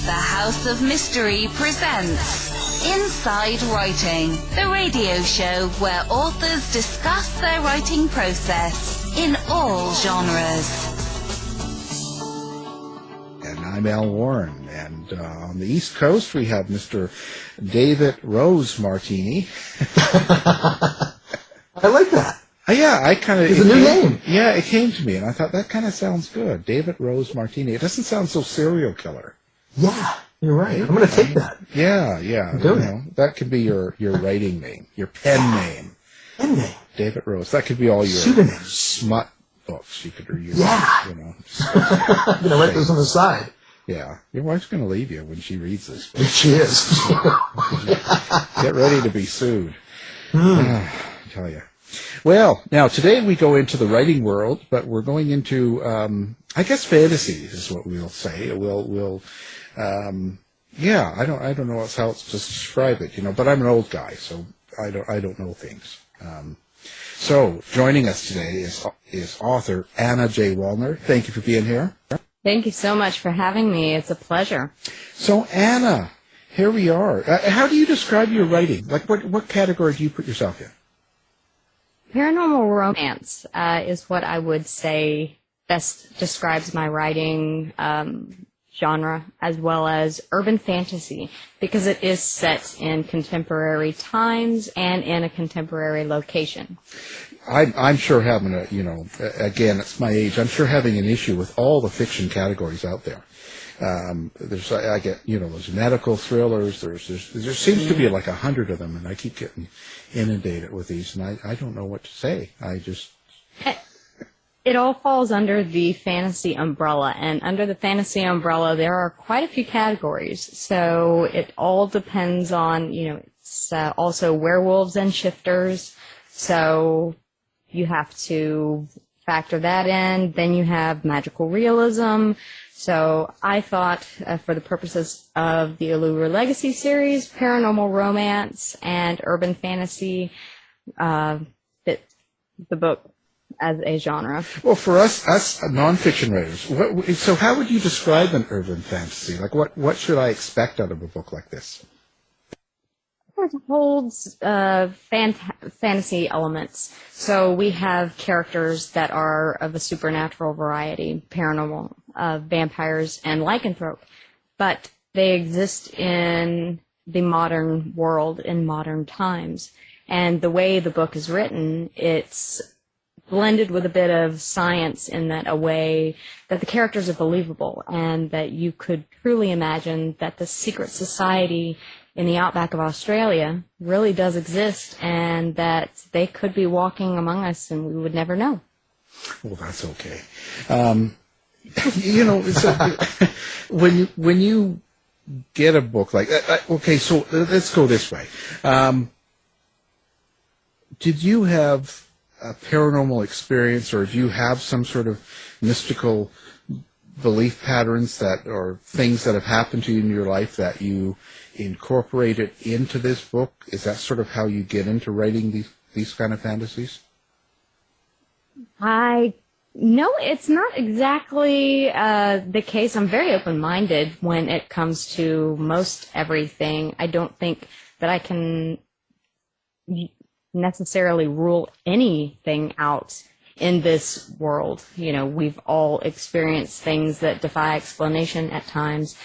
The House of Mystery presents Inside Writing, the radio show where authors discuss their writing process in all genres. And I'm Al Warren, and on the East Coast we have Mr. David Rose Martini. I like that. Yeah, I kind of... It's a new name. Yeah, it came to me, and I thought, that kind of sounds good. David Rose Martini. It doesn't sound so serial killer. Yeah, you're right. I'm going to take that. Yeah. That could be your writing name, your pen name. Pen name. David Rose. That could be all your pseudonyms. Smut books you could use. Yeah. You know. I'm going to write those on the side. Yeah. Your wife's going to leave you when she reads this. She is. Get ready to be sued. I tell you. Well, now today we go into the writing world, but we're going into, I guess, fantasy is what we'll say. I don't know how else to describe it, but I'm an old guy, so I don't know things. So joining us today is author Anna J. Walner. Thank you for being here. Thank you so much for having me. It's a pleasure. So Anna, here we are. How do you describe your writing? Like, what category do you put yourself in? Paranormal romance is what I would say best describes my writing genre, as well as urban fantasy, because it is set in contemporary times and in a contemporary location. I'm sure having again, it's my age, I'm sure having an issue with all the fiction categories out there. There's medical thrillers, there seems to be like 100 of them, and I keep getting inundated with these, and I don't know what to say. It all falls under the fantasy umbrella, and under the fantasy umbrella there are quite a few categories, so it all depends on, it's also werewolves and shifters, so you have to factor that in. Then you have magical realism. So I thought, for the purposes of the Uluru Legacy Series, paranormal romance and urban fantasy fit the book as a genre. Well, for us nonfiction writers, so how would you describe an urban fantasy? Like, what should I expect out of a book like this? It holds fantasy elements. So we have characters that are of a supernatural variety, paranormal, vampires, and lycanthrope. But they exist in the modern world in modern times. And the way the book is written, it's blended with a bit of science in that a way that the characters are believable and that you could truly imagine that the secret society in the outback of Australia really does exist, and that they could be walking among us and we would never know. Well, that's okay. When you get a book like that, okay, so let's go this way. Did you have a paranormal experience, or do you have some sort of mystical belief patterns that, or things that have happened to you in your life that you incorporated into this book? Is that sort of how you get into writing these kind of fantasies? No, it's not exactly the case. I'm very open-minded when it comes to most everything. I don't think that I can necessarily rule anything out in this world. We've all experienced things that defy explanation at times.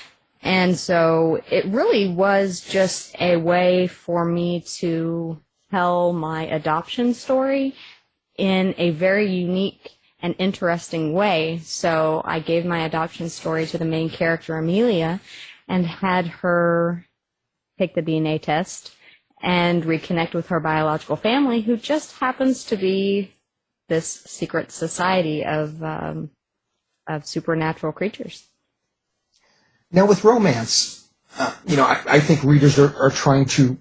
And so it really was just a way for me to tell my adoption story in a very unique and interesting way. So I gave my adoption story to the main character, Amelia, and had her take the DNA test and reconnect with her biological family, who just happens to be this secret society of supernatural creatures. Now, with romance, I think readers are trying to,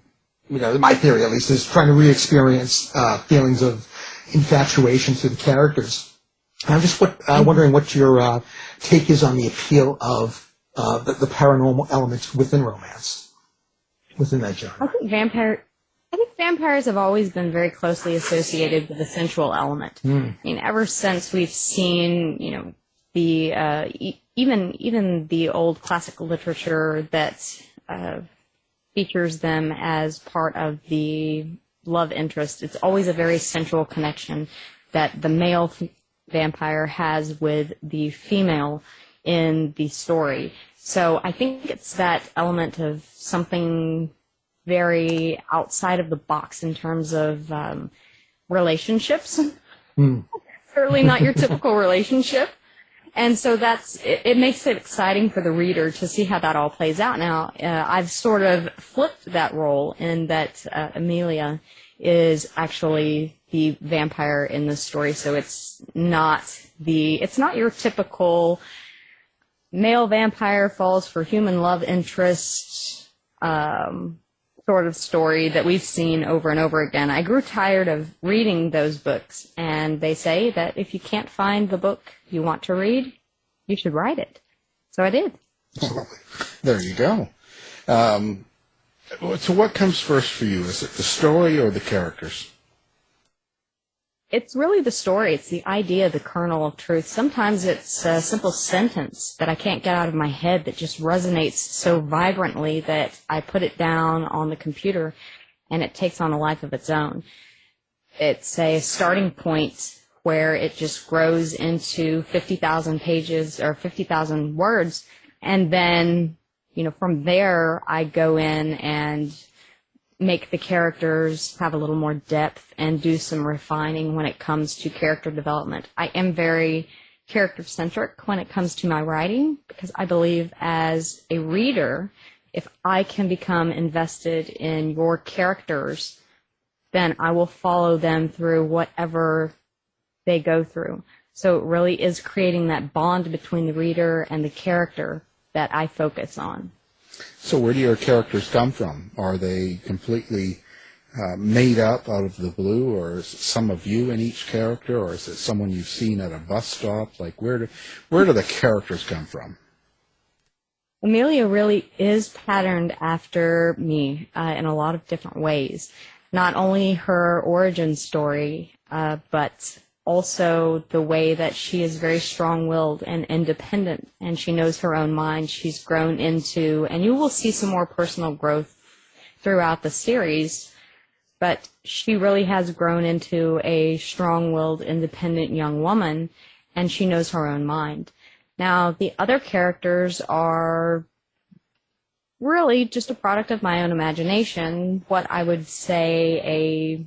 my theory at least, is trying to re-experience feelings of infatuation through the characters. And I'm just wondering what your take is on the appeal of the paranormal elements within romance, within that genre. I think vampires have always been very closely associated with the sensual element. I mean, ever since we've seen, the even the old classical literature that features them as part of the love interest. It's always a very sensual connection that the male vampire has with the female in the story. So I think it's that element of something very outside of the box in terms of relationships. Certainly not your typical relationship. And so it makes it exciting for the reader to see how that all plays out. Now, I've sort of flipped that role in that Amelia is actually the vampire in the story. So it's not your typical male vampire falls for human love interest sort of story that we've seen over and over again. I grew tired of reading those books, and they say that if you can't find the book you want to read, you should write it. So I did. Absolutely. There you go. So what comes first for you? Is it the story or the characters? It's really the story. It's the idea, the kernel of truth. Sometimes it's a simple sentence that I can't get out of my head that just resonates so vibrantly that I put it down on the computer and it takes on a life of its own. It's a starting point where it just grows into 50,000 pages or 50,000 words, and then, from there I go in and make the characters have a little more depth and do some refining when it comes to character development. I am very character-centric when it comes to my writing because I believe as a reader, if I can become invested in your characters, then I will follow them through whatever they go through. So it really is creating that bond between the reader and the character that I focus on. So where do your characters come from? Are they completely made up out of the blue, or is it some of you in each character, or is it someone you've seen at a bus stop? Like, where do the characters come from? Amelia really is patterned after me in a lot of different ways. Not only her origin story, but also the way that she is very strong-willed and independent, and she knows her own mind. She's grown into, and you will see some more personal growth throughout the series, but she really has grown into a strong-willed, independent young woman, and she knows her own mind. Now, the other characters are really just a product of my own imagination. What I would say a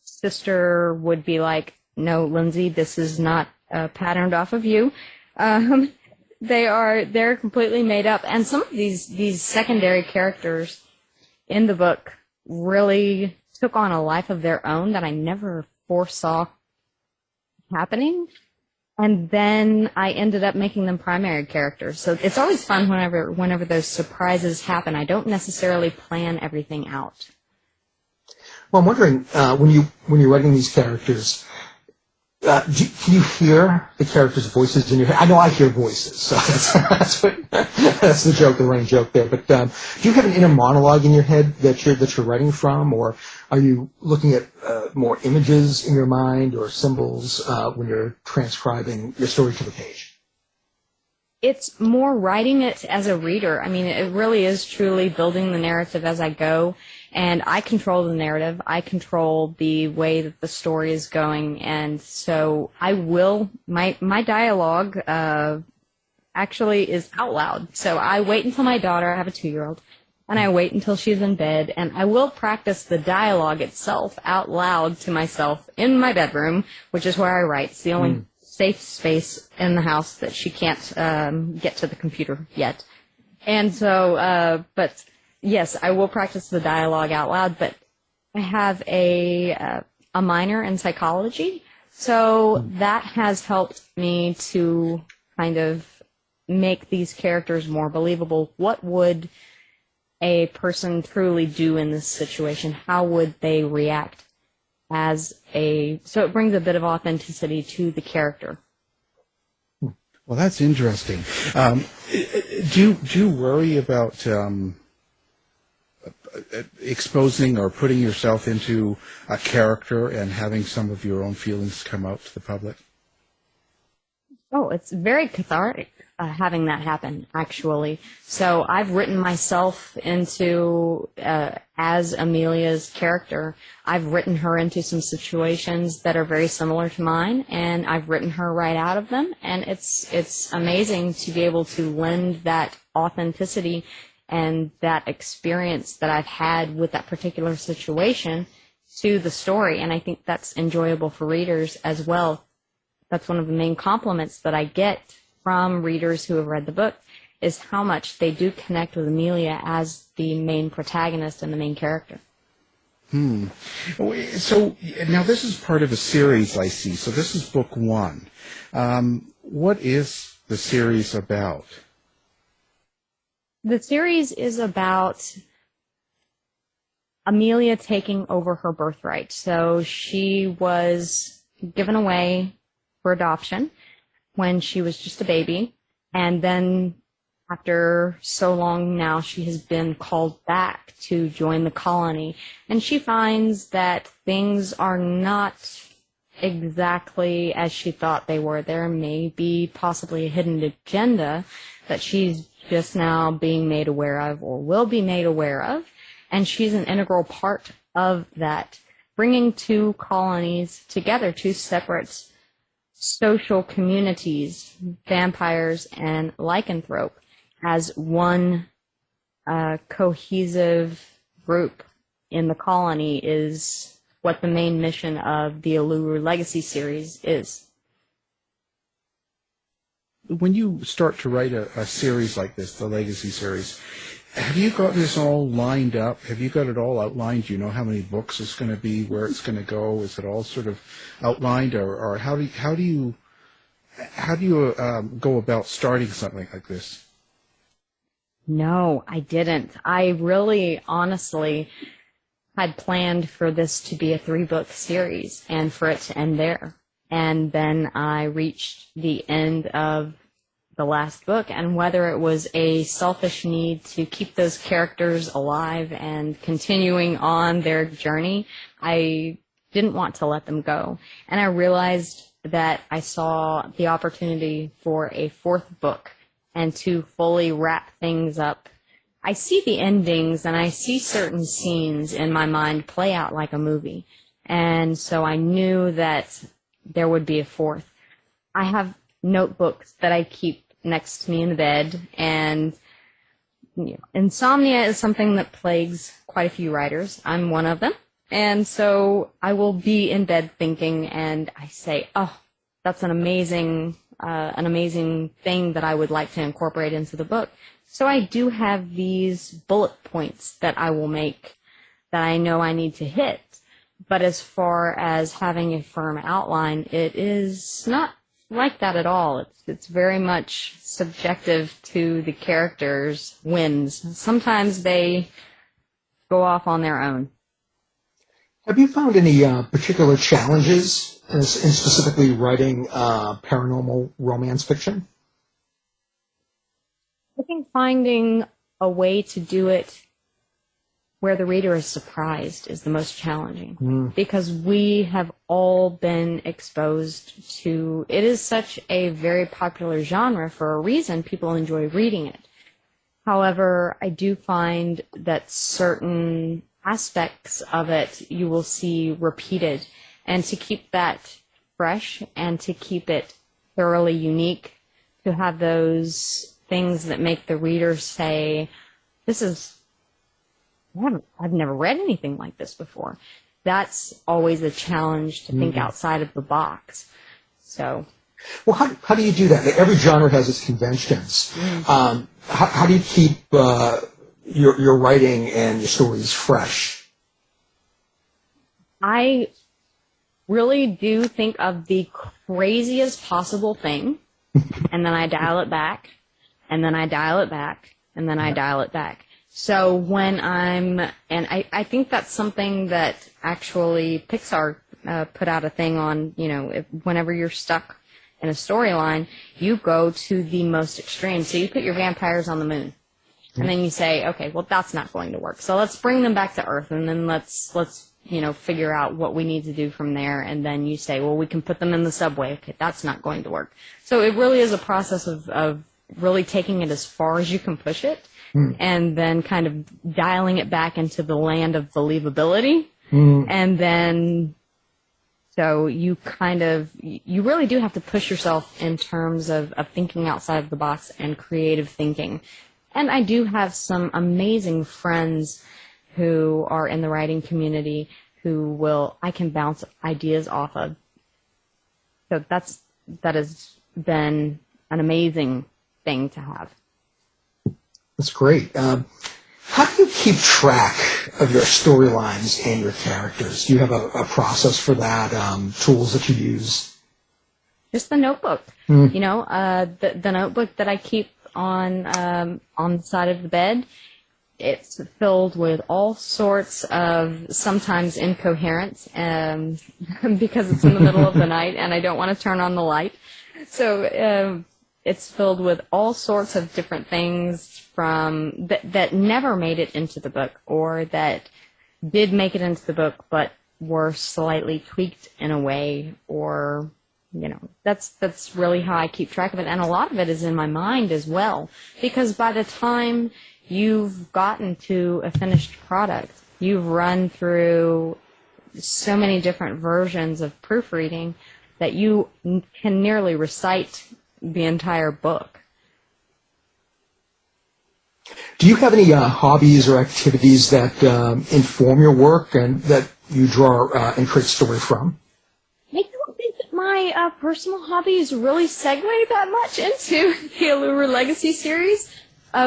sister would be like, no, Lindsay, this is not patterned off of you. They're completely made up. And some of these secondary characters in the book really took on a life of their own that I never foresaw happening. And then I ended up making them primary characters. So it's always fun whenever those surprises happen. I don't necessarily plan everything out. Well, I'm wondering, when you're writing these characters, can you hear the characters' voices in your head? I know I hear voices, so that's the joke, the running joke there. But do you have an inner monologue in your head that you're writing from, or are you looking at more images in your mind or symbols when you're transcribing your story to the page? It's more writing it as a reader. I mean, it really is truly building the narrative as I go. And I control the narrative. I control the way that the story is going. And so I will, my dialogue actually is out loud. So I wait until my daughter, I have a 2-year-old, and I wait until she's in bed, and I will practice the dialogue itself out loud to myself in my bedroom, which is where I write. It's the only safe space in the house that she can't get to the computer yet. And so, but yes, I will practice the dialogue out loud, but I have a minor in psychology, so that has helped me to kind of make these characters more believable. What would a person truly do in this situation? How would they react so it brings a bit of authenticity to the character. Well, that's interesting. Do you worry about exposing or putting yourself into a character and having some of your own feelings come out to the public? Oh, it's very cathartic having that happen, actually. So I've written myself into, as Amelia's character, I've written her into some situations that are very similar to mine, and I've written her right out of them, and it's amazing to be able to lend that authenticity and that experience that I've had with that particular situation to the story, and I think that's enjoyable for readers as well. That's one of the main compliments that I get from readers who have read the book, is how much they do connect with Amelia as the main protagonist and the main character. So now this is part of a series, I see. So this is book 1. What is the series about? The series is about Amelia taking over her birthright. So she was given away for adoption when she was just a baby, and then after so long now she has been called back to join the colony, and she finds that things are not exactly as she thought they were. There may be possibly a hidden agenda that she's just now being made aware of or will be made aware of, and she's an integral part of that, bringing two colonies together, two separate social communities, vampires and lycanthrope, as one cohesive group in the colony is what the main mission of the Uluru Legacy Series is. When you start to write a series like this, the Legacy Series, have you got this all lined up? Have you got it all outlined? Do you know how many books it's going to be, where it's going to go? Is it all sort of outlined, or how do you go about starting something like this? No, I didn't. I really, honestly, had planned for this to be a 3-book series and for it to end there. And then I reached the end of the last book, and whether it was a selfish need to keep those characters alive and continuing on their journey, I didn't want to let them go. And I realized that I saw the opportunity for a 4th book and to fully wrap things up. I see the endings and I see certain scenes in my mind play out like a movie. And so I knew that there would be a 4th. I have notebooks that I keep next to me in the bed, and insomnia is something that plagues quite a few writers. I'm one of them. And so I will be in bed thinking, and I say, oh, that's an amazing thing that I would like to incorporate into the book. So I do have these bullet points that I will make that I know I need to hit. But as far as having a firm outline, it is not like that at all. It's very much subjective to the characters' whims. Sometimes they go off on their own. Have you found any particular challenges in specifically writing paranormal romance fiction? I think finding a way to do it where the reader is surprised is the most challenging, because we have all been exposed to, it is such a very popular genre for a reason. People enjoy reading it. However, I do find that certain aspects of it you will see repeated, and to keep that fresh and to keep it thoroughly unique, to have those things that make the reader say, I've never read anything like this before. That's always a challenge to think outside of the box. So, well, how do you do that? Every genre has its conventions. How do you keep your writing and your stories fresh? I really do think of the craziest possible thing, and then I dial it back, and then I dial it back, and then I dial it back. So when I think that's something that actually Pixar put out a thing on, whenever you're stuck in a storyline, you go to the most extreme. So you put your vampires on the moon, and then you say, okay, well, that's not going to work. So let's bring them back to Earth, and then let's figure out what we need to do from there, and then you say, well, we can put them in the subway. Okay, that's not going to work. So it really is a process of really taking it as far as you can push it, and then kind of dialing it back into the land of believability, and then so you really do have to push yourself in terms of thinking outside of the box and creative thinking. And I do have some amazing friends who are in the writing community who I can bounce ideas off of. So that has been an amazing thing to have. That's great. How do you keep track of your storylines and your characters? Do you have a process for that, tools that you use? Just the notebook. The notebook that I keep on the side of the bed. It's filled with all sorts of sometimes incoherence because it's in the middle of the night and I don't want to turn on the light. So it's filled with all sorts of different things from that never made it into the book, or that did make it into the book but were slightly tweaked in a way, or that's really how I keep track of it. And a lot of it is in my mind as well, because by the time you've gotten to a finished product, you've run through so many different versions of proofreading that you can nearly recite the entire book. Do you have any hobbies or activities that inform your work and that you draw and create story from? I don't think that my personal hobbies really segue that much into the Uluru Legacy series.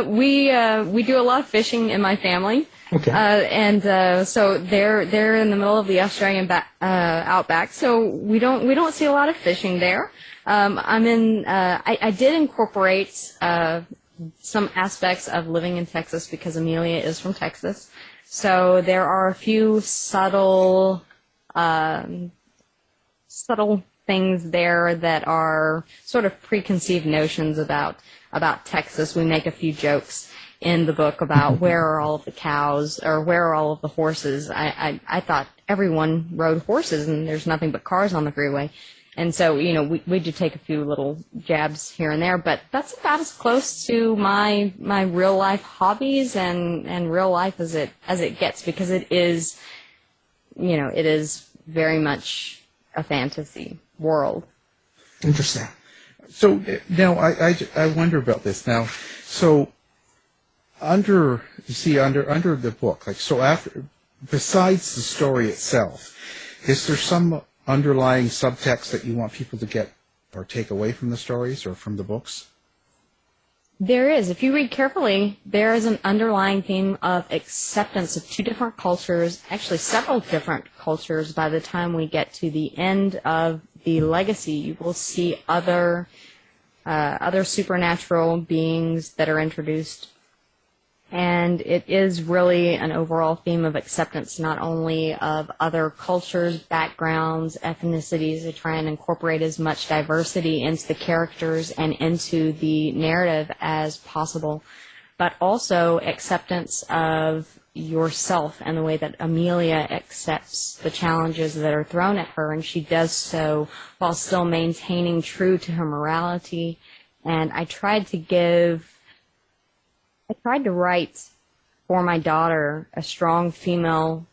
We do a lot of fishing in my family. Okay. So they're in the middle of the Australian outback, so we don't see a lot of fishing there. I did incorporate some aspects of living in Texas because Amelia is from Texas. So there are a few subtle things there that are sort of preconceived notions about Texas. We make a few jokes in the book about where are all of the cows, or where are all of the horses. I thought everyone rode horses and there's nothing but cars on the freeway. And so, we do take a few little jabs here and there, but that's about as close to my real life hobbies and real life as it gets, because it is very much a fantasy world. Interesting. So now I wonder about this now. So under the book, besides the story itself, is there some underlying subtext that you want people to get or take away from the stories or from the books? There is. If you read carefully, there is an underlying theme of acceptance of two different cultures, actually several different cultures. By the time we get to the end of the legacy, you will see other supernatural beings that are introduced. And it is really an overall theme of acceptance, not only of other cultures, backgrounds, ethnicities. They try and incorporate as much diversity into the characters and into the narrative as possible, but also acceptance of yourself and the way that Amelia accepts the challenges that are thrown at her, and she does so while still maintaining true to her morality. And I tried to write for my daughter a strong female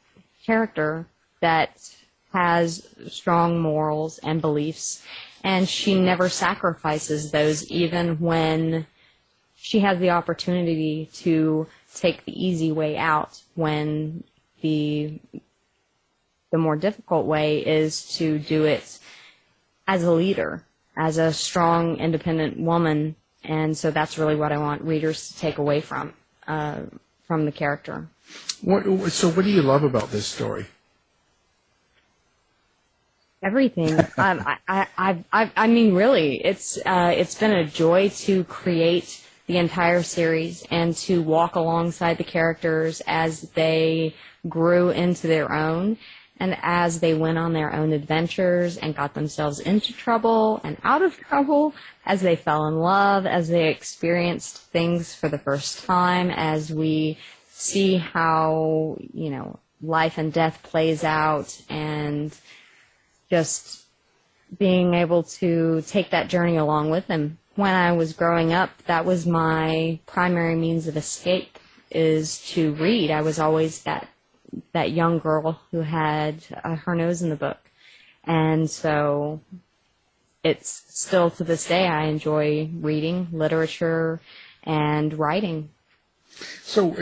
character that has strong morals and beliefs, and she never sacrifices those, even when she has the opportunity to take the easy way out, when the more difficult way is to do it as a leader, as a strong, independent woman. And so that's really what I want readers to take away from the character. So what do you love about this story? Everything. I mean, really, it's been a joy to create the entire series and to walk alongside the characters as they grew into their own, and as they went on their own adventures and got themselves into trouble and out of trouble, as they fell in love, as they experienced things for the first time, as we see how, life and death plays out, and just being able to take that journey along with him. When I was growing up, that was my primary means of escape, is to read. I was always that young girl who had her nose in the book. And so it's still to this day, I enjoy reading, literature, and writing. So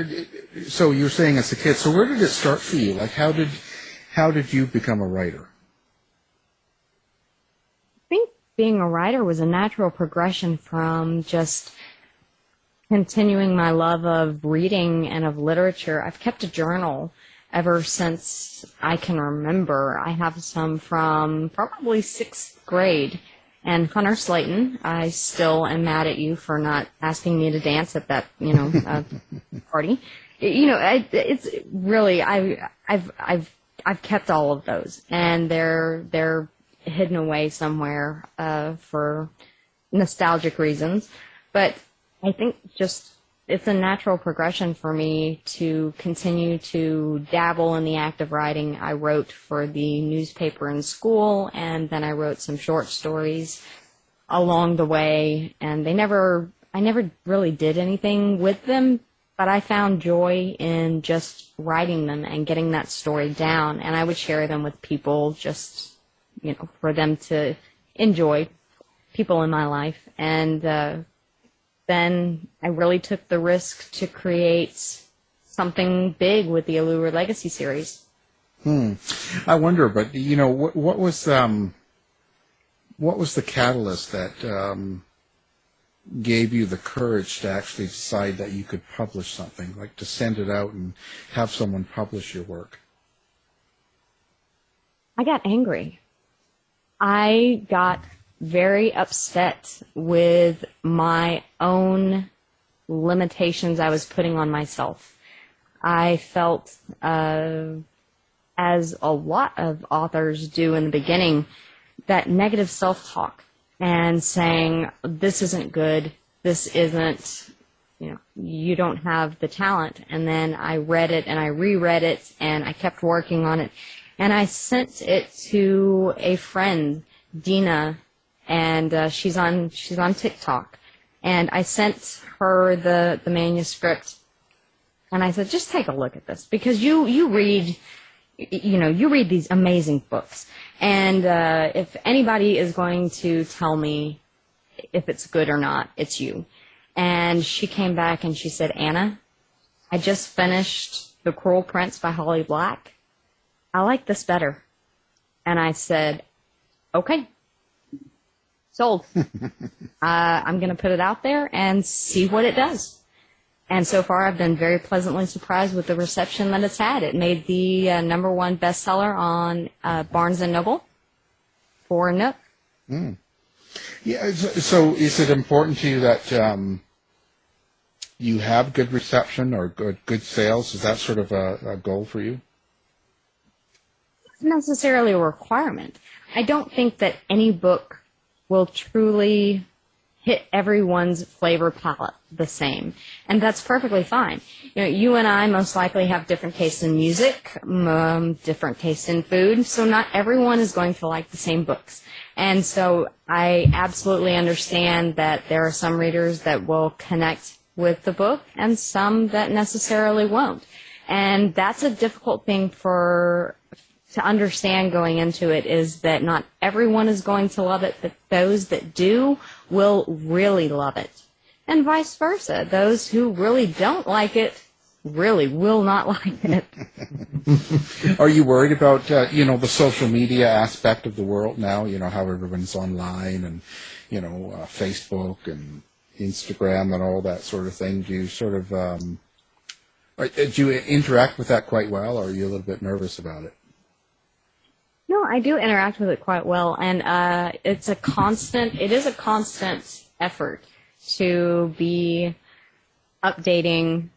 you're saying as a kid, so where did it start for you? Like, how did you become a writer? I think being a writer was a natural progression from just continuing my love of reading and of literature. I've kept a journal ever since I can remember. I have some from probably 6th grade. And Hunter Slayton, I still am mad at you for not asking me to dance at that, party. It's really, I've kept all of those, and they're hidden away somewhere for nostalgic reasons. But I think just it's a natural progression for me to continue to dabble in the act of writing. I wrote for the newspaper in school, and then I wrote some short stories along the way, and I never really did anything with them, but I found joy in just writing them and getting that story down, and I would share them with people just, for them to enjoy, people in my life. And then I really took the risk to create something big with the Uluru Legacy Series. I wonder, but what was the catalyst that gave you the courage to actually decide that you could publish something, like to send it out and have someone publish your work? I got angry. I got very upset with my own limitations I was putting on myself. I felt, as a lot of authors do in the beginning, that negative self-talk and saying, this isn't good, this isn't, you don't have the talent. And then I read it and I reread it and I kept working on it. And I sent it to a friend, Dina, and she's on TikTok, and I sent her the manuscript, and I said, just take a look at this, because you read these amazing books, and if anybody is going to tell me if it's good or not, it's you. And she came back and she said, Anna, I just finished The Cruel Prince by Holly Black. I like this better. And I said, okay. Sold. I'm going to put it out there and see what it does. And so far, I've been very pleasantly surprised with the reception that it's had. It made the #1 bestseller on Barnes & Noble for Nook. Mm. Yeah. So is it important to you that you have good reception or good sales? Is that sort of a goal for you? Not necessarily a requirement. I don't think that any book will truly hit everyone's flavor palette the same. And that's perfectly fine. You and I most likely have different tastes in music, different tastes in food, so not everyone is going to like the same books. And so I absolutely understand that there are some readers that will connect with the book and some that necessarily won't. And that's a difficult thing to understand going into it, is that not everyone is going to love it, but those that do will really love it. And vice versa. Those who really don't like it really will not like it. Are you worried about, the social media aspect of the world now, how everyone's online and, Facebook and Instagram and all that sort of thing? Do you sort of, do you interact with that quite well, or are you a little bit nervous about it? No, I do interact with it quite well, and it is a constant effort to be updating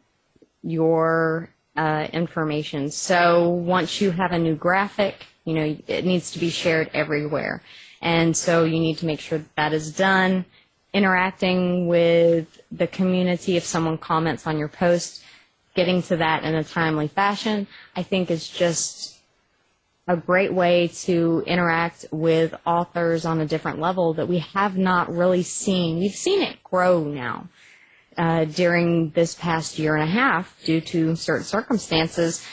your information. So once you have a new graphic, it needs to be shared everywhere. And so you need to make sure that is done, interacting with the community if someone comments on your post. getting to that in a timely fashion, I think is just a great way to interact with authors on a different level that we have not really seen. We've seen it grow now during this past year and a half due to certain circumstances.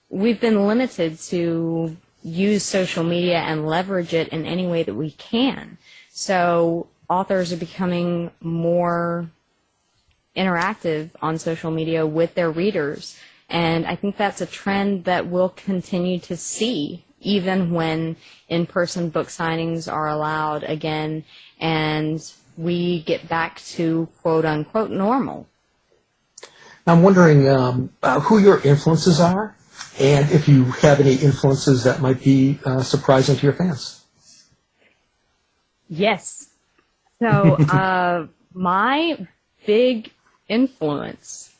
We've been limited to use social media and leverage it in any way that we can. So authors are becoming more interactive on social media with their readers. And I think that's a trend that we'll continue to see even when in-person book signings are allowed again and we get back to quote-unquote normal. I'm wondering who your influences are and if you have any influences that might be surprising to your fans. Yes. So my big influence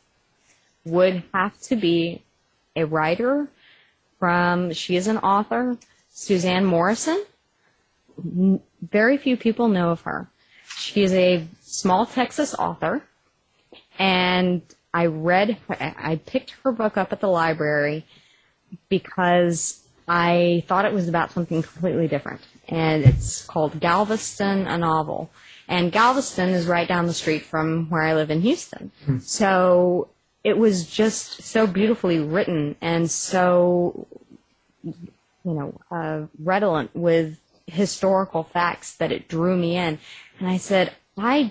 would have to be a writer she is an author, Suzanne Morrison. Very few people know of her. She is a small Texas author, and I picked her book up at the library because I thought it was about something completely different, and it's called Galveston, a Novel. And Galveston is right down the street from where I live in Houston. So it was just so beautifully written and so, redolent with historical facts that it drew me in. And I said, I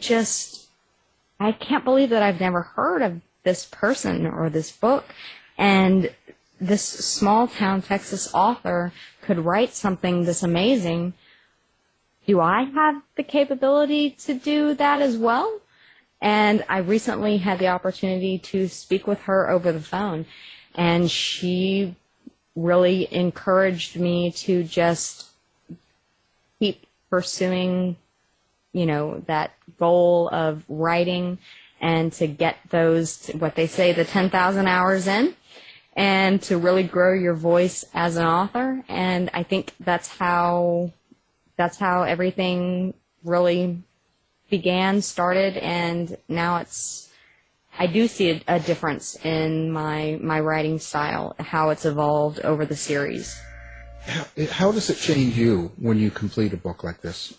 can't believe that I've never heard of this person or this book. And this small town Texas author could write something this amazing. Do I have the capability to do that as well? And I recently had the opportunity to speak with her over the phone, and she really encouraged me to just keep pursuing, that goal of writing and to get those, what they say, the 10,000 hours in, and to really grow your voice as an author. And I think that's how everything really started, and now I do see a difference in my writing style, how it's evolved over the series. How does it change you when you complete a book like this?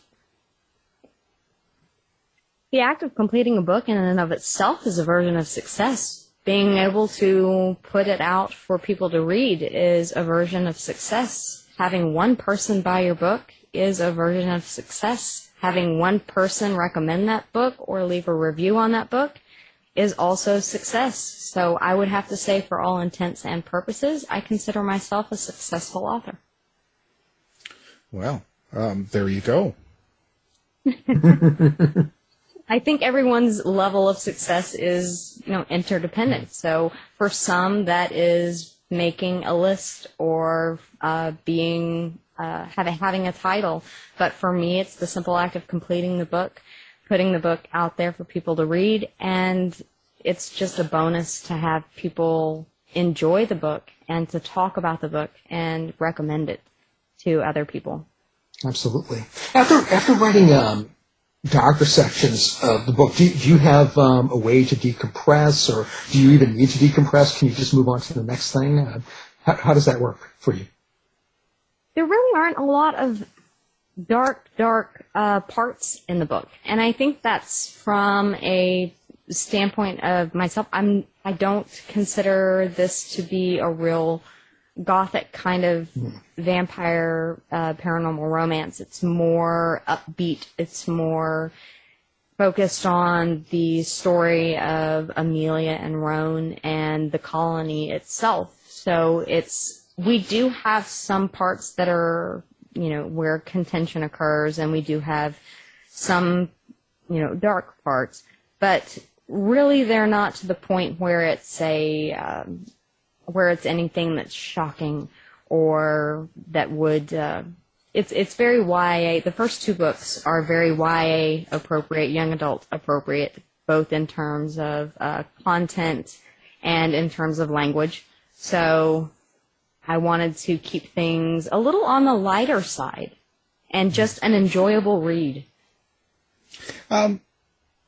The act of completing a book in and of itself is a version of success. Being able to put it out for people to read is a version of success. Having one person buy your book is a version of success. Having one person recommend that book or leave a review on that book is also success. So I would have to say, for all intents and purposes, I consider myself a successful author. Well, there you go. I think everyone's level of success is, interdependent. So for some, that is making a list or having a title. But for me, it's the simple act of completing the book, putting the book out there for people to read, and it's just a bonus to have people enjoy the book and to talk about the book and recommend it to other people. Absolutely. After writing darker sections of the book, do you have a way to decompress, or do you even need to decompress? Can you just move on to the next thing? How does that work for you? There really aren't a lot of dark parts in the book, and I think that's from a standpoint of myself. I don't consider this to be a real gothic kind of vampire paranormal romance. It's more upbeat. It's more focused on the story of Amelia and Roan and the colony itself. So we do have some parts that are, where contention occurs, and we do have some, dark parts, but really they're not to the point where it's where it's anything that's shocking or that would, it's very YA. The first two books are very YA appropriate, young adult appropriate, both in terms of content and in terms of language. So I wanted to keep things a little on the lighter side and just an enjoyable read.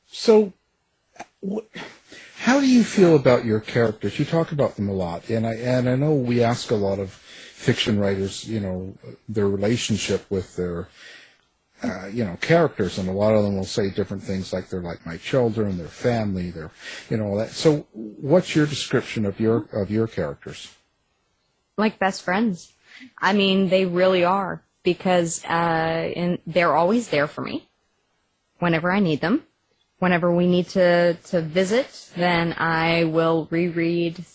So How do you feel about your characters? You talk about them a lot, and I know we ask a lot of fiction writers, their relationship with their characters, and a lot of them will say different things like they're like my children, their family, their, all that. So, what's your description of your characters? Like best friends. I mean, they really are, because they're always there for me whenever I need them. Whenever we need to visit, then I will reread.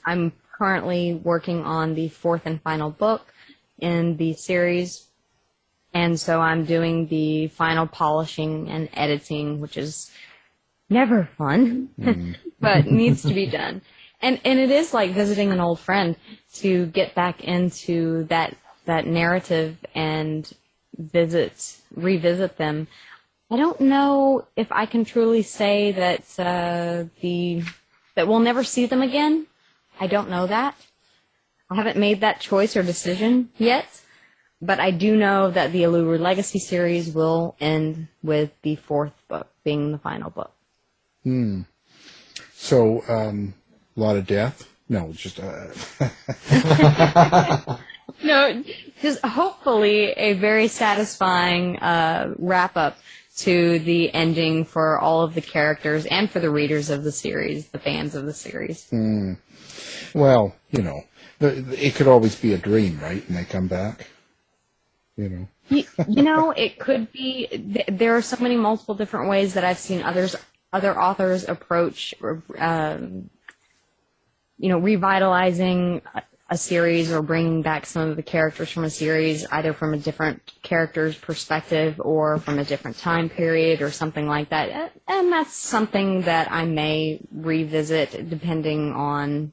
I'm currently working on the 4th and final book in the series, and so I'm doing the final polishing and editing, which is never fun, but needs to be done. And it is like visiting an old friend to get back into that narrative and revisit them. I don't know if I can truly say that that we'll never see them again. I don't know that. I haven't made that choice or decision yet, but I do know that the Uluru Legacy series will end with the 4th book being the final book. So, a lot of death? No, just No, just hopefully a very satisfying wrap-up to the ending for all of the characters and for the readers of the series, the fans of the series. Well, it could always be a dream, right? And they come back, It could be. There are so many multiple different ways that I've seen other authors approach, revitalizing a series or bringing back some of the characters from a series, either from a different character's perspective or from a different time period or something like that. And that's something that I may revisit depending on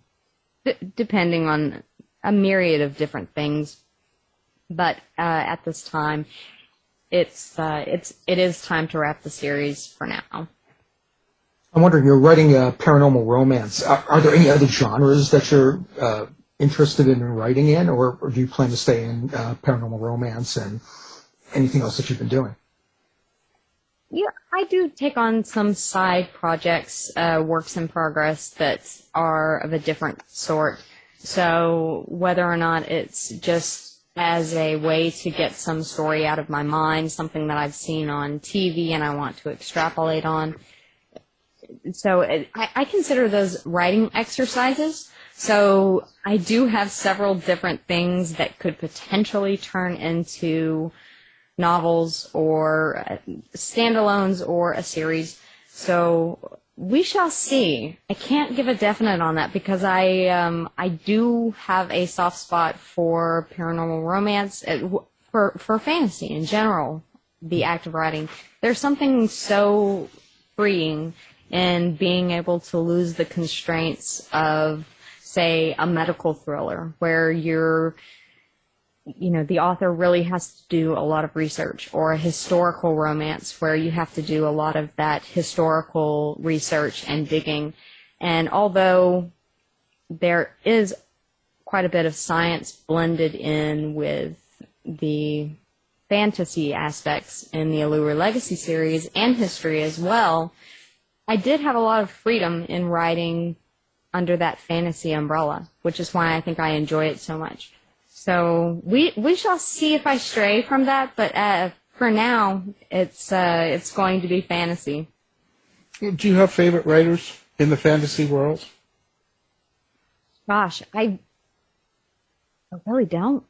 a myriad of different things. But at this time, it is time to wrap the series for now. I'm wondering, you're writing a paranormal romance. Are there any other genres that you're interested in writing in, or do you plan to stay in paranormal romance and anything else that you've been doing? Yeah, I do take on some side projects, works in progress that are of a different sort. So whether or not it's just as a way to get some story out of my mind, something that I've seen on TV and I want to extrapolate on. So I consider those writing exercises. So I do have several different things that could potentially turn into novels or standalones or a series. So we shall see. I can't give a definite on that because I do have a soft spot for paranormal romance, for fantasy in general, the act of writing. There's something so freeing in being able to lose the constraints of, say, a medical thriller where the author really has to do a lot of research, or a historical romance where you have to do a lot of that historical research and digging. And although there is quite a bit of science blended in with the fantasy aspects in the Uluru Legacy series and history as well, I did have a lot of freedom in writing under that fantasy umbrella, which is why I think I enjoy it so much. So we shall see if I stray from that, but for now, it's going to be fantasy. Do you have favorite writers in the fantasy world? Gosh, I really don't.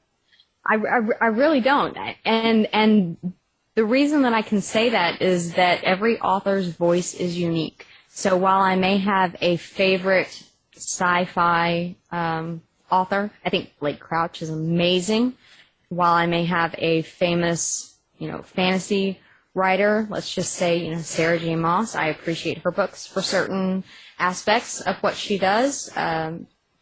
I really don't. And the reason that I can say that is that every author's voice is unique. So while I may have a favorite sci-fi author, I think Blake Crouch is amazing. While I may have a famous, fantasy writer, let's just say, Sarah J. Maas, I appreciate her books for certain aspects of what she does.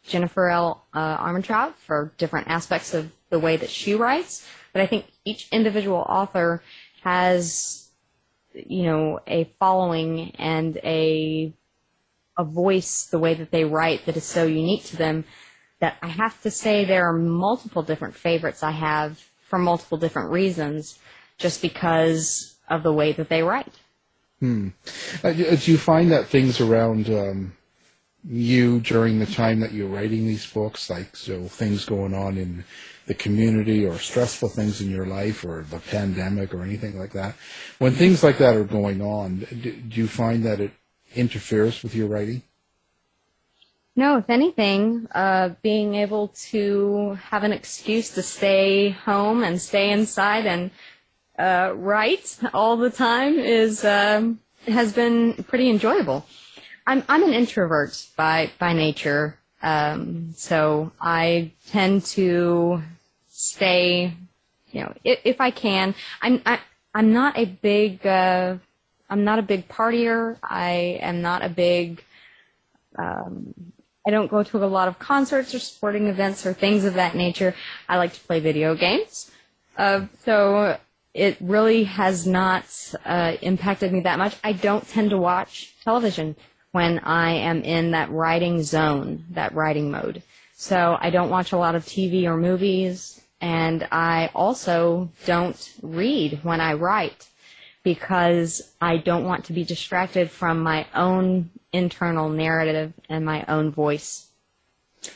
Jennifer L. Armentrout for different aspects of the way that she writes. But I think each individual author has, a following and a voice, the way that they write, that is so unique to them, that I have to say there are multiple different favorites I have for multiple different reasons, just because of the way that they write. Do you find that things around you during the time that you're writing these books, like things going on in the community or stressful things in your life or the pandemic or anything like that, when things like that are going on, do you find that it interferes with your writing? No, if anything, being able to have an excuse to stay home and stay inside and write all the time has been pretty enjoyable. I'm an introvert by nature, so I tend to stay, if I can. I'm not a big partier. I am not a big. I don't go to a lot of concerts or sporting events or things of that nature. I like to play video games, so it really has not impacted me that much. I don't tend to watch television when I am in that writing zone, that writing mode. So I don't watch a lot of TV or movies, and I also don't read when I write because I don't want to be distracted from my own internal narrative and my own voice.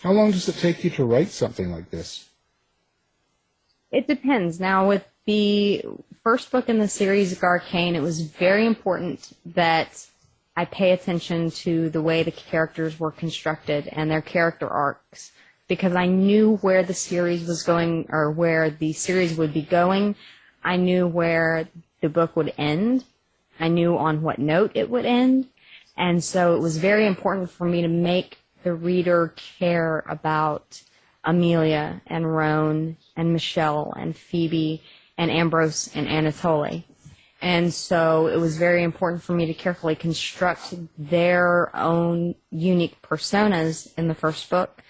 How long does it take you to write something like this? It depends. Now, with the first book in the series, Garkain, it was very important that I pay attention to the way the characters were constructed and their character arcs, because I knew where the series was going, or where the series would be going. I knew where the book would end. I knew on what note it would end. And so it was very important for me to make the reader care about Amelia and Roan and Michelle and Phoebe and Ambrose and Anatole. And so it was very important for me to carefully construct their own unique personas in the first book.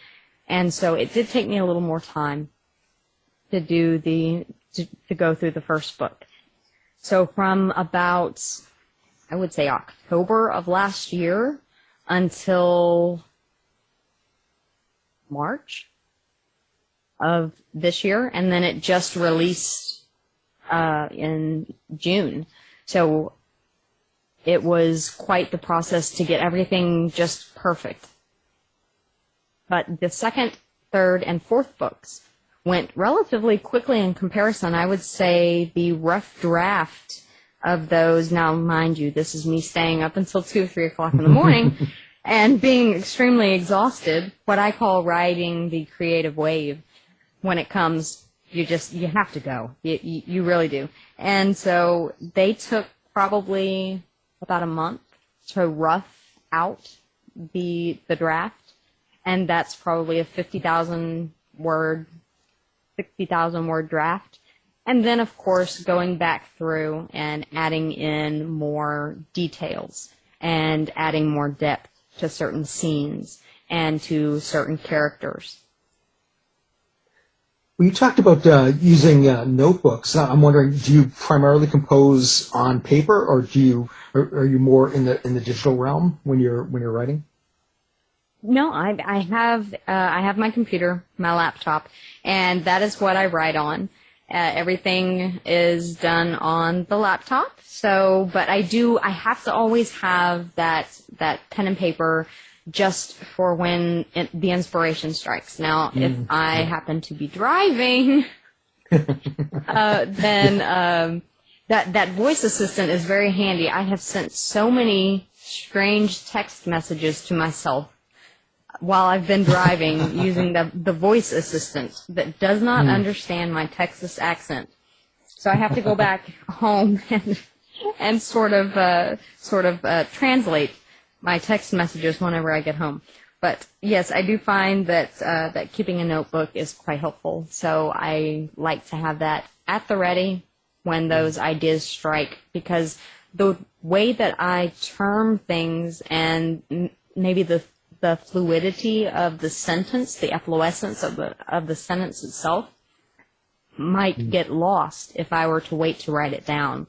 And so it did take me a little more time to go through the first book. So from about, I would say, October of last year until March of this year, and then it just released in June. So it was quite the process to get everything just perfect. But the second, third, and fourth books went relatively quickly in comparison. I would say the rough draft of those, now mind you, this is me staying up until 2 or 3 o'clock in the morning and being extremely exhausted, what I call riding the creative wave. When it comes, you have to go. You really do. And so they took probably about a month to rough out the draft, and that's probably a 50,000 word, 60,000 word draft. And then, of course, going back through and adding in more details and adding more depth to certain scenes and to certain characters. Well, you talked about using notebooks. I'm wondering, do you primarily compose on paper, or are you more in the digital realm when you're writing? No, I have my computer, my laptop, and that is what I write on. Everything is done on the laptop. So, but I have to always have that pen and paper just for when the inspiration strikes. Now, if I happen to be driving, then that voice assistant is very handy. I have sent so many strange text messages to myself while I've been driving using the voice assistant that does not understand my Texas accent. So I have to go back home and sort of translate my text messages whenever I get home. But yes, I do find that keeping a notebook is quite helpful. So I like to have that at the ready when those ideas strike, because the way that I term things and maybe the fluidity of the sentence, the efflorescence of the sentence itself, might get lost if I were to wait to write it down.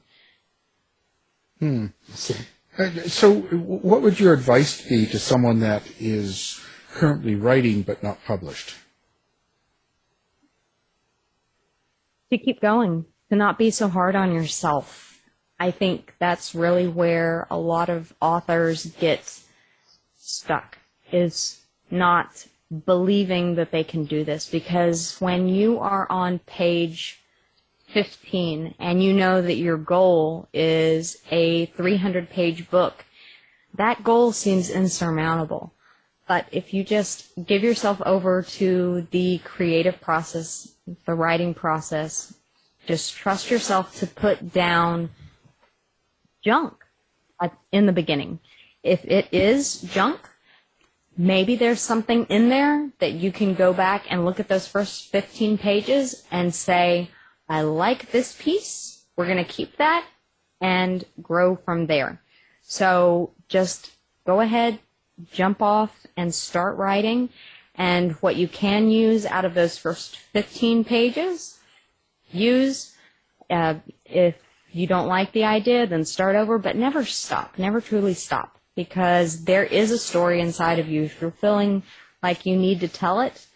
So what would your advice be to someone that is currently writing but not published? To keep going, to not be so hard on yourself. I think that's really where a lot of authors get stuck, is not believing that they can do this. Because when you are on page 15 and you know that your goal is a 300-page book, that goal seems insurmountable. But if you just give yourself over to the creative process, the writing process, just trust yourself to put down junk in the beginning. If it is junk, maybe there's something in there that you can go back and look at those first 15 pages and say, I like this piece, we're going to keep that, and grow from there. So just go ahead, jump off, and start writing. And what you can use out of those first 15 pages, use. If you don't like the idea, then start over, but never stop, never truly stop. Because there is a story inside of you. If you're feeling like you need to tell it,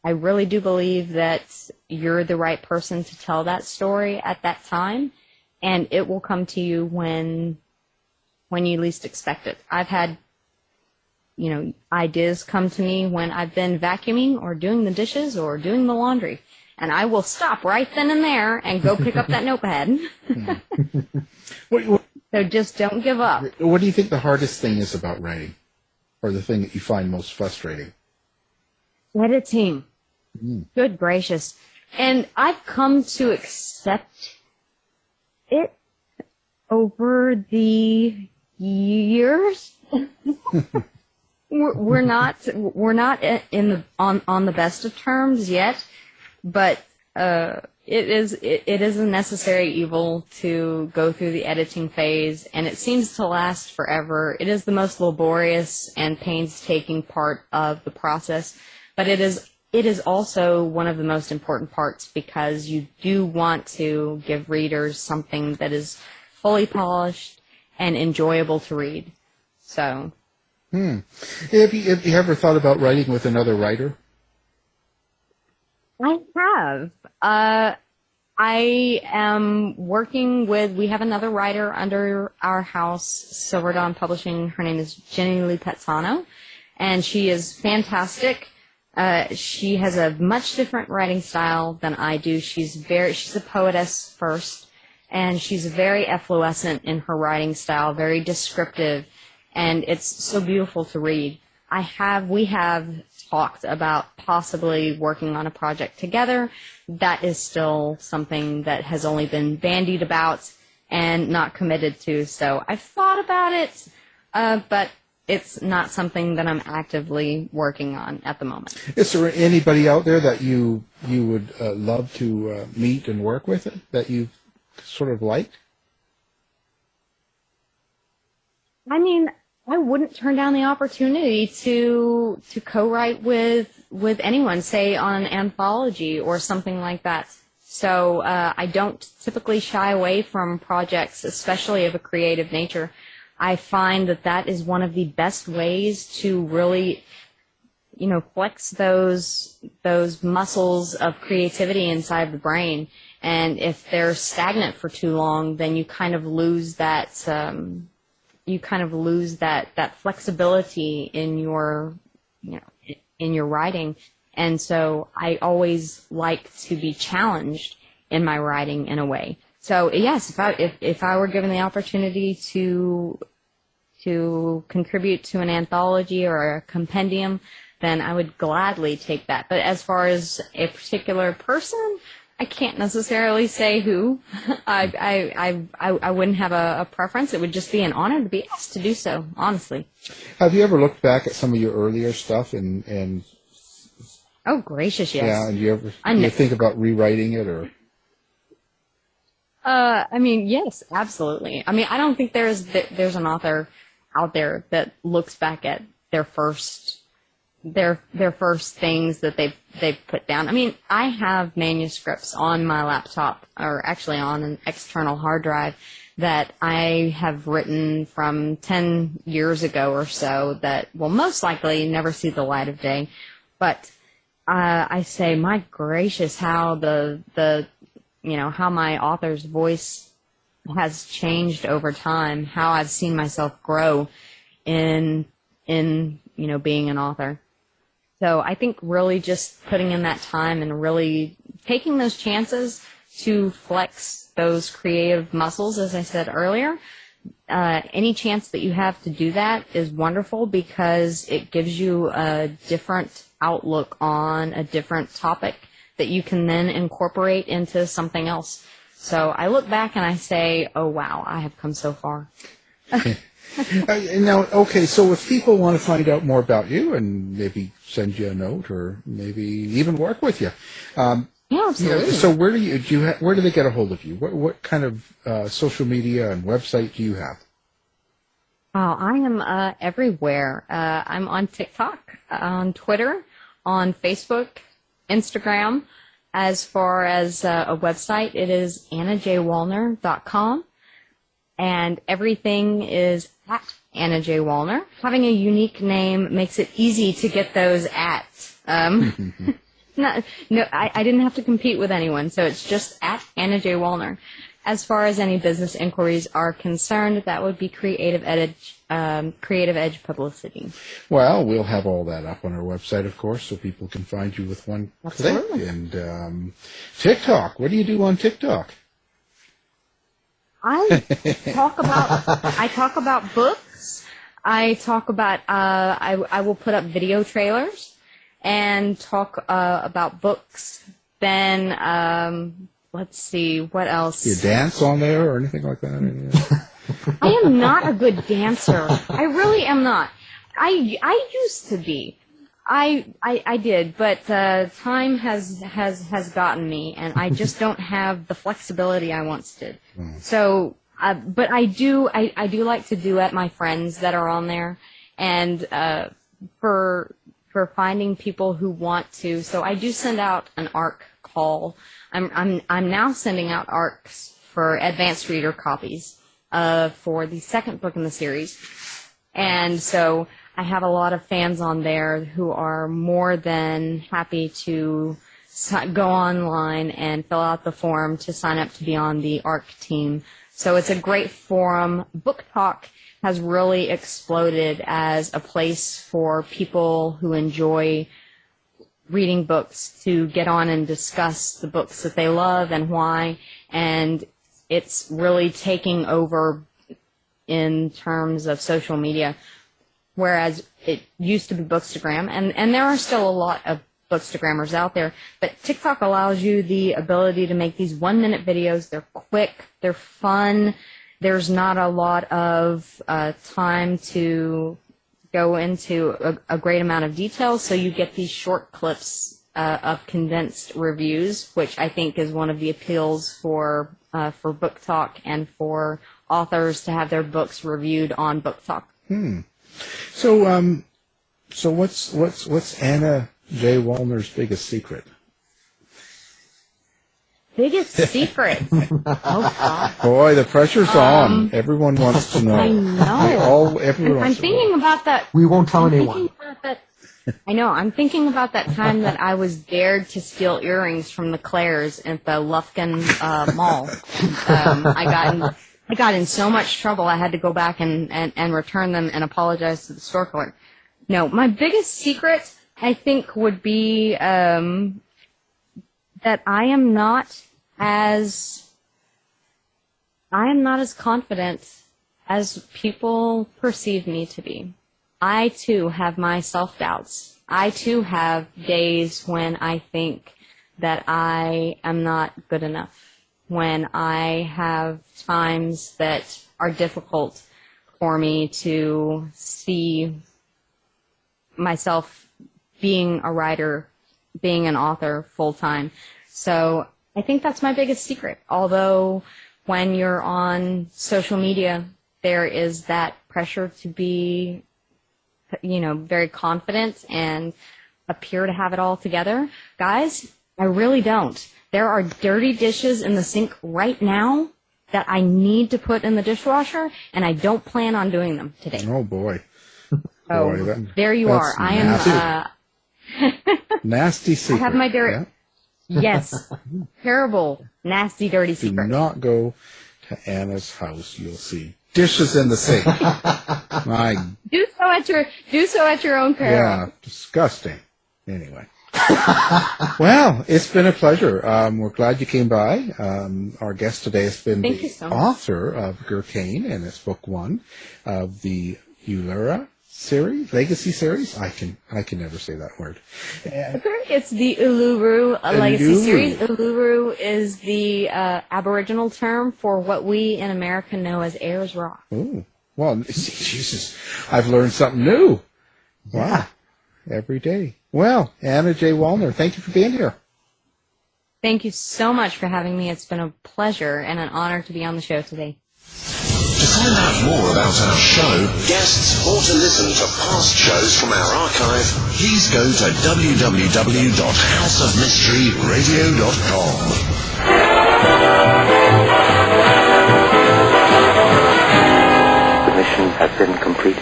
I really do believe that you're the right person to tell that story at that time, and it will come to you when you least expect it. I've had, ideas come to me when I've been vacuuming or doing the dishes or doing the laundry, and I will stop right then and there and go pick up that notepad. So just don't give up. What do you think the hardest thing is about writing, or the thing that you find most frustrating? Editing. Good gracious. And I've come to accept it over the years. we're not on the best of terms yet, but it is a necessary evil to go through the editing phase, and it seems to last forever. It is the most laborious and painstaking part of the process, but it is also one of the most important parts, because you do want to give readers something that is fully polished and enjoyable to read. So, Have you ever thought about writing with another writer? I have. I am working with, we have another writer under our house, Silver Dawn Publishing. Her name is Jenny Lee Pezzano, and she is fantastic. She has a much different writing style than I do. She's a poetess first, and she's very efflorescent in her writing style, very descriptive, and it's so beautiful to read. We have talked about possibly working on a project together. That is still something that has only been bandied about and not committed to. So I've thought about it, but it's not something that I'm actively working on at the moment. Is there anybody out there that you would love to meet and work with, that you sort of like? I mean, I wouldn't turn down the opportunity to co-write with anyone, say on an anthology or something like that. So I don't typically shy away from projects, especially of a creative nature. I find that is one of the best ways to really, flex those muscles of creativity inside the brain. And if they're stagnant for too long, then you kind of lose that flexibility in your writing. And so I always like to be challenged in my writing in a way. So yes, if I were given the opportunity to contribute to an anthology or a compendium, then I would gladly take that. But as far as a particular person, I can't necessarily say who. I wouldn't have a preference. It would just be an honor to be asked to do so, honestly. Have you ever looked back at some of your earlier stuff and oh, gracious, yes. Yeah, and you think about rewriting it, or? Yes, absolutely. I don't think there's an author out there that looks back at their first things that they've put down. I have manuscripts on my laptop, or actually on an external hard drive, that I have written from 10 years ago or so that will most likely never see the light of day. But I say, my gracious, how how my author's voice has changed over time, how I've seen myself grow in being an author. So I think really just putting in that time and really taking those chances to flex those creative muscles, as I said earlier. Any chance that you have to do that is wonderful because it gives you a different outlook on a different topic that you can then incorporate into something else. So I look back and I say, oh, wow, I have come so far. Now, okay, so if people want to find out more about you and maybe send you a note or maybe even work with you, yeah, absolutely. So where do they get a hold of you? What kind of social media and website do you have? Oh, I am everywhere. I'm on TikTok, on Twitter, on Facebook, Instagram. As far as a website, it is annajwalner.com. And everything is at Anna J. Walner. Having a unique name makes it easy to get those at. I didn't have to compete with anyone, so it's just at Anna J. Walner. As far as any business inquiries are concerned, that would be Creative Edge Publicity. Well, we'll have all that up on our website, of course, so people can find you with one click. And TikTok, what do you do on TikTok? I talk about books. I talk about I will put up video trailers and talk about books. Then let's see, what else? You dance on there or anything like that? I am not a good dancer. I really am not. I used to be. I did, but time has gotten me, and I just don't have the flexibility I once did. So, but I do like to duet my friends that are on there, and for finding people who want to. So I do send out an ARC call. I'm now sending out ARCs for advanced reader copies for the second book in the series, and so I have a lot of fans on there who are more than happy to go online and fill out the form to sign up to be on the ARC team. So it's a great forum. Book Talk has really exploded as a place for people who enjoy reading books to get on and discuss the books that they love and why. And it's really taking over in terms of social media. Whereas it used to be Bookstagram, and there are still a lot of Bookstagrammers out there, but TikTok allows you the ability to make these 1-minute videos. They're quick, they're fun, there's not a lot of time to go into a great amount of detail, so you get these short clips of condensed reviews, which I think is one of the appeals for Book Talk and for authors to have their books reviewed on Book Talk. So, so what's Anna J. Walner's biggest secret? Biggest secret? Oh, God. Boy, the pressure's on. Everyone wants to know. I know. Everyone I'm wants to know. thinking about that. We won't tell anyone. I know. I'm thinking about that time that I was dared to steal earrings from the Claires at the Lufkin Mall. I got in so much trouble I had to go back and return them and apologize to the store clerk. No, my biggest secret, I think, would be that I am not as confident as people perceive me to be. I, too, have my self-doubts. I, too, have days when I think that I am not good enough, when I have times that are difficult for me to see myself being a writer, being an author full-time. So I think that's my biggest secret. Although when you're on social media, there is that pressure to be, very confident and appear to have it all together. Guys, I really don't. There are dirty dishes in the sink right now that I need to put in the dishwasher, and I don't plan on doing them today. Oh, boy. So there you are. I am nasty secret. I have my dirty. Yeah? Yes. Terrible, nasty, dirty secret. Do not go to Anna's house, you'll see dishes in the sink. My, Do so at your own peril. yeah, disgusting. Anyway. Well, it's been a pleasure. We're glad you came by. Our guest today has been Thank you the so much. author of Garkain, and it's book 1 of the Uluru Legacy Series. I can never say that word. It's the Uluru Legacy Uluru. Series. Uluru is the Aboriginal term for what we in America know as Ayers Rock. Oh, well, Jesus, I've learned something new. Wow, every day. Well, Anna J. Walner, thank you for being here. Thank you so much for having me. It's been a pleasure and an honor to be on the show today. To find out more about our show, guests, or to listen to past shows from our archive, please go to www.houseofmysteryradio.com. The mission has been completed.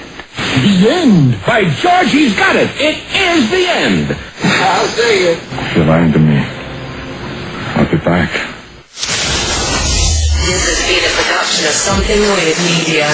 The end! By George, he's got it! It is the end! I'll say it. If you're lying to me, I'll be back. This has been a production of Something Weird Media.